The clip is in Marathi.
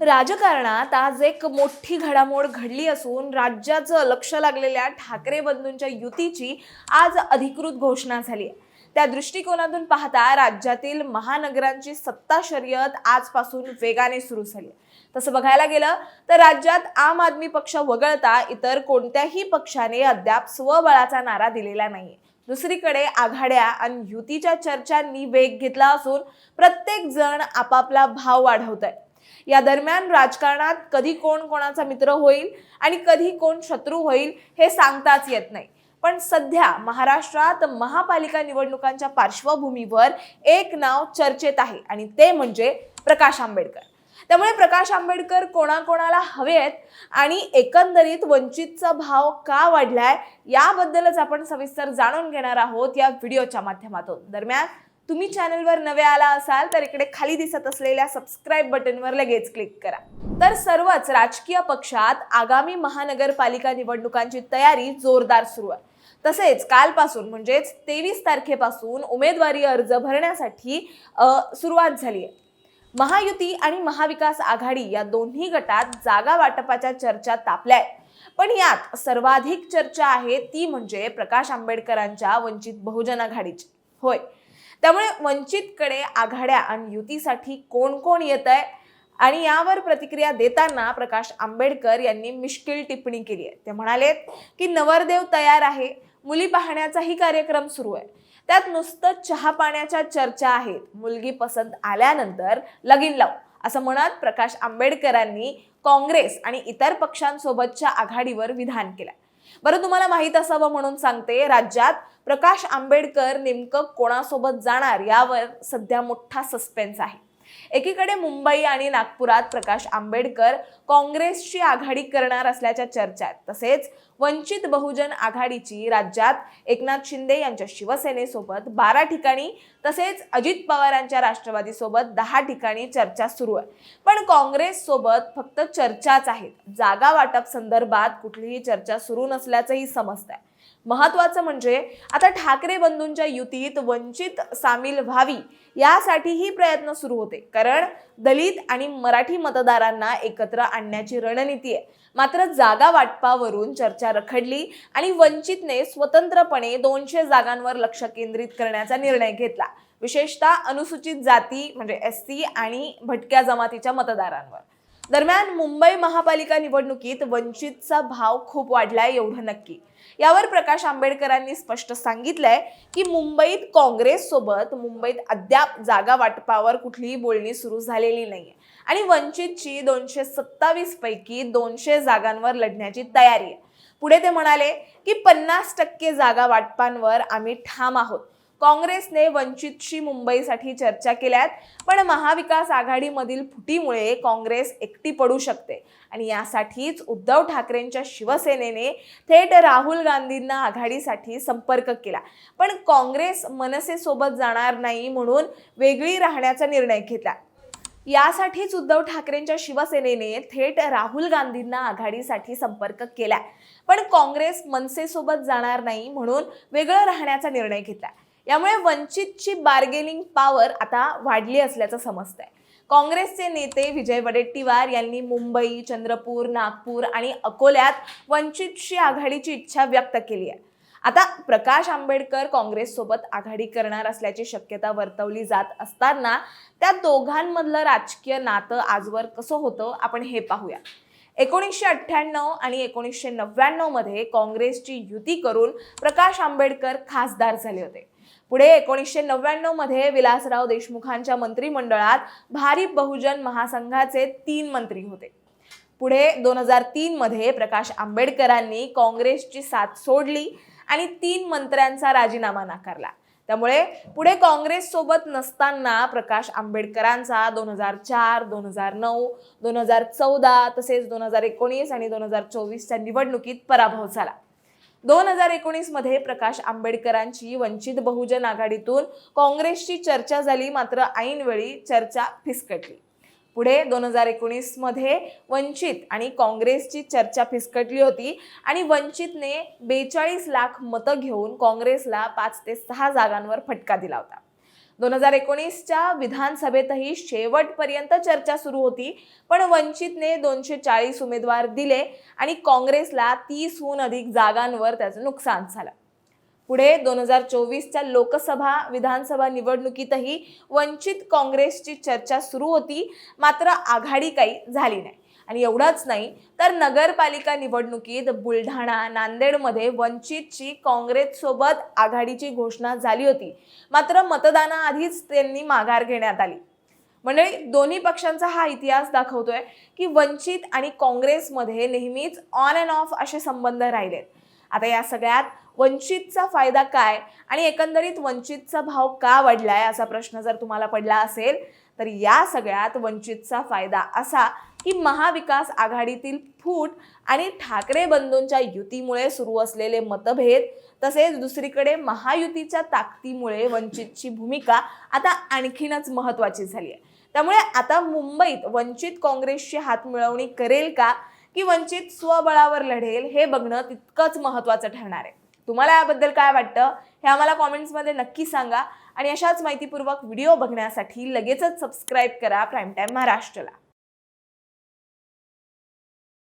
राजकारणात आज एक मोठी घडामोड घडली असून राज्याचं लक्ष लागलेल्या ठाकरे बंधूंच्या युतीची आज अधिकृत घोषणा झाली आहे। त्या दृष्टिकोनातून पाहता राज्यातील महानगरांची सत्ता शर्यत आजपासून वेगाने सुरू झाली आहे। तसं बघायला गेलं तर राज्यात आम आदमी पक्ष वगळता इतर कोणत्याही पक्षाने अद्याप स्वबळाचा नारा दिलेला नाहीये। दुसरीकडे आघाड्या आणि युतीच्या चर्चांनी वेग घेतला असून प्रत्येक जण आपापला भाव वाढवतोय। या दरम्यान राजकारणात कधी कोण कोणाचा मित्र होईल आणि कधी कोण शत्रू होईल हे सांगताच येत नाही। पण सध्या महाराष्ट्रात महापालिका निवडणुकांच्या पार्श्वभूमीवर एक नाव चर्चेत आहे आणि ते म्हणजे प्रकाश आंबेडकर। त्यामुळे प्रकाश आंबेडकर कोणाकोणाला हवेत आणि एकंदरीत वंचितचा भाव का वाढलाय याबद्दलच आपण सविस्तर जाणून घेणार आहोत या व्हिडिओच्या माध्यमातून। दरम्यान तुम्ही चॅनलवर नवे आला असाल तर इकडे खाली दिसत असलेल्या सबस्क्राइब बटनवर लगेच क्लिक करा। तर सर्वच राजकीय पक्षात आगामी महानगरपालिका निवडणुकांची तयारी जोरदार सुरू आहे। तसेच कालपासून म्हणजेच 23 तारखेपासून उमेदवारी अर्ज भरण्यासाठी सुरुवात झाली आहे। महायुती आणि महाविकास आघाडी या दोन्ही गटात जागा वाटपाच्या चर्चा तापल्या आहेत। पण यात सर्वाधिक चर्चा आहे ती म्हणजे प्रकाश आंबेडकरांच्या वंचित बहुजन आघाडीची। होय, त्यामुळे वंचितकडे आघाड्या आणि युतीसाठी कोण कोण येतंय आणि यावर प्रतिक्रिया देताना प्रकाश आंबेडकर यांनी मिश्किल टिप्पणी केली आहे। ते म्हणाले की नवरदेव तयार आहे, मुली पाहण्याचाही कार्यक्रम सुरू आहे, त्यात नुसतं चहा पाण्याच्या चर्चा आहेत, मुलगी पसंत आल्यानंतर लगीन लावू असं म्हणत प्रकाश आंबेडकरांनी काँग्रेस आणि इतर पक्षांसोबतच्या आघाडीवर विधान केलं। बरं, तुम्हाला माहित असावं म्हणून सांगते, राज्यात प्रकाश आंबेडकर नेमकं कोणासोबत जाणार यावर सध्या मोठा सस्पेन्स आहे। एकीकडे मुंबई आणि नागपुरात प्रकाश आंबेडकर काँग्रेसची आघाडी करणार असल्याच्या चर्चा आहेत। तसेच वंचित बहुजन आघाडीची राज्यात एकनाथ शिंदे यांच्या शिवसेनेसोबत 12 ठिकाणी तसेच अजित पवारांच्या राष्ट्रवादीसोबत 10 ठिकाणी चर्चा सुरू आहे। पण काँग्रेस सोबत फक्त चर्चाच आहेत, जागा वाटप संदर्भात कुठलीही चर्चा सुरू नसल्याचंही समजतंय। महत्वाचं म्हणजे आता ठाकरे बंधूंच्या युतीत वंचित सामील व्हावी यासाठीही प्रयत्न सुरू होते, कारण दलित आणि मराठी मतदारांना एकत्र आणण्याची रणनीती आहे। मात्र जागा वाटपावरून चर्चा रखडली आणि वंचितने स्वतंत्रपणे 200 जागांवर लक्ष केंद्रित करण्याचा निर्णय घेतला, विशेषतः अनुसूचित जाती म्हणजे SC आणि भटक्या जमातीच्या मतदारांवर। दरम्यान मुंबई महापालिका निवडणुकीत वंचितचा भाव खूप वाढलाय एवढं नक्की। यावर प्रकाश आंबेडकरांनी स्पष्ट सांगितलंय की मुंबईत काँग्रेस सोबत मुंबईत अद्याप जागा वाटपावर कुठलीही बोलणी सुरू झालेली नाहीये आणि वंचितची 227 पैकी 200 जागांवर लढण्याची तयारी आहे। पुढे ते म्हणाले की 50% जागा वाटपांवर आम्ही ठाम आहोत। काँग्रेसने वंचितशी मुंबईसाठी चर्चा केल्यात, पण महाविकास आघाडीमधील फुटीमुळे काँग्रेस एकटी पडू शकते आणि यासाठीच उद्धव ठाकरेंच्या शिवसेनेने थेट राहुल गांधींना आघाडीसाठी संपर्क केला। पण काँग्रेस मनसेसोबत जाणार नाही म्हणून वेगळी राहण्याचा निर्णय घेतला। यासाठीच उद्धव ठाकरेंच्या शिवसेनेने थेट राहुल गांधींना आघाडीसाठी संपर्क केला, पण काँग्रेस मनसेसोबत जाणार नाही म्हणून वेगळं राहण्याचा निर्णय घेतला। यामुळे वंचितची बार्गेनिंग पॉवर आता वाढली असल्याचं समजतंय। काँग्रेसचे नेते विजय वडेट्टीवार यांनी मुंबई, चंद्रपूर, नागपूर आणि अकोल्यात वंचितशी आघाडीची इच्छा व्यक्त केली आहे। आता प्रकाश आंबेडकर काँग्रेससोबत आघाडी करणार असल्याची शक्यता वर्तवली जात असताना त्या दोघांमधलं राजकीय नातं आजवर कसं होतं आपण हे पाहूया। 1998 आणि 1999 मध्ये काँग्रेसची युती करून प्रकाश आंबेडकर खासदार झाले होते। पुढे 1999 मध्ये विलासराव देशमुखांच्या मंत्रिमंडळात भारिप बहुजन महासंघाचे 3 मंत्री होते। पुढे 2003 मध्ये प्रकाश आंबेडकरांनी काँग्रेसची साथ सोडली आणि 3 मंत्र्यांचा राजीनामा नाकारला। त्यामुळे पुढे काँग्रेस सोबत नसताना प्रकाश आंबेडकरांचा 2004, 2009, 2014 तसेच 2019 आणि 2024च्या निवडणुकीत पराभव झाला। 2019 मध्ये प्रकाश आंबेडकरांची वंचित बहुजन आघाडीतून काँग्रेसची चर्चा झाली, मात्र ऐनवेळी चर्चा फिसकटली। पुढे 2019 मध्ये वंचित आणि काँग्रेसची चर्चा फिसकटली होती आणि वंचितने 42 लाख मतं घेऊन काँग्रेसला 5 ते 6 जागांवर फटका दिला होता। 2019च्या विधानसभेतही शेवटपर्यंत चर्चा सुरू होती, पण वंचितने 240 उमेदवार दिले आणि काँग्रेसला 30हून अधिक जागांवर त्याचं नुकसान झालं. पुढे 2024च्या लोकसभा विधानसभा निवडणुकीतही वंचित काँग्रेसची चर्चा सुरू होती, मात्र आघाडी काही झाली नाही. आणि एवढंच नाही तर नगरपालिका निवडणुकीत बुलढाणा, नांदेडमध्ये वंचितची काँग्रेससोबत आघाडीची घोषणा झाली होती, मात्र मतदानाआधीच त्यांनी माघार घेण्यात आली. मंडळी, दोन्ही पक्षांचा हा इतिहास दाखवतोय की वंचित आणि काँग्रेसमध्ये नेहमीच ऑन अँड ऑफ असे संबंध राहिलेत. आता या सगळ्यात वंचितचा फायदा काय आणि एकंदरीत वंचितचा भाव का वाढलाय असा प्रश्न जर तुम्हाला पडला असेल, तर या सगळ्यात वंचितचा फायदा असा की महाविकास आघाडीतील फूट आणि ठाकरे बंधूंच्या युतीमुळे सुरू असलेले मतभेद, तसेच दुसरीकडे महायुतीच्या ताकदीमुळे वंचितची भूमिका आता आणखीनच महत्त्वाची झाली आहे. त्यामुळे आता मुंबईत वंचित काँग्रेसची हातमिळवणी करेल का की वंचित स्वबळावर लढेल हे बघणं तितकंच महत्त्वाचं ठरणार आहे. तुम्हाला याबद्दल काय वाटतं हे आम्हाला कॉमेंट्समध्ये नक्की सांगा आणि अशाच माहितीपूर्वक व्हिडिओ बघण्यासाठी लगेचच सबस्क्राईब करा प्राईम टाइम महाराष्ट्रला.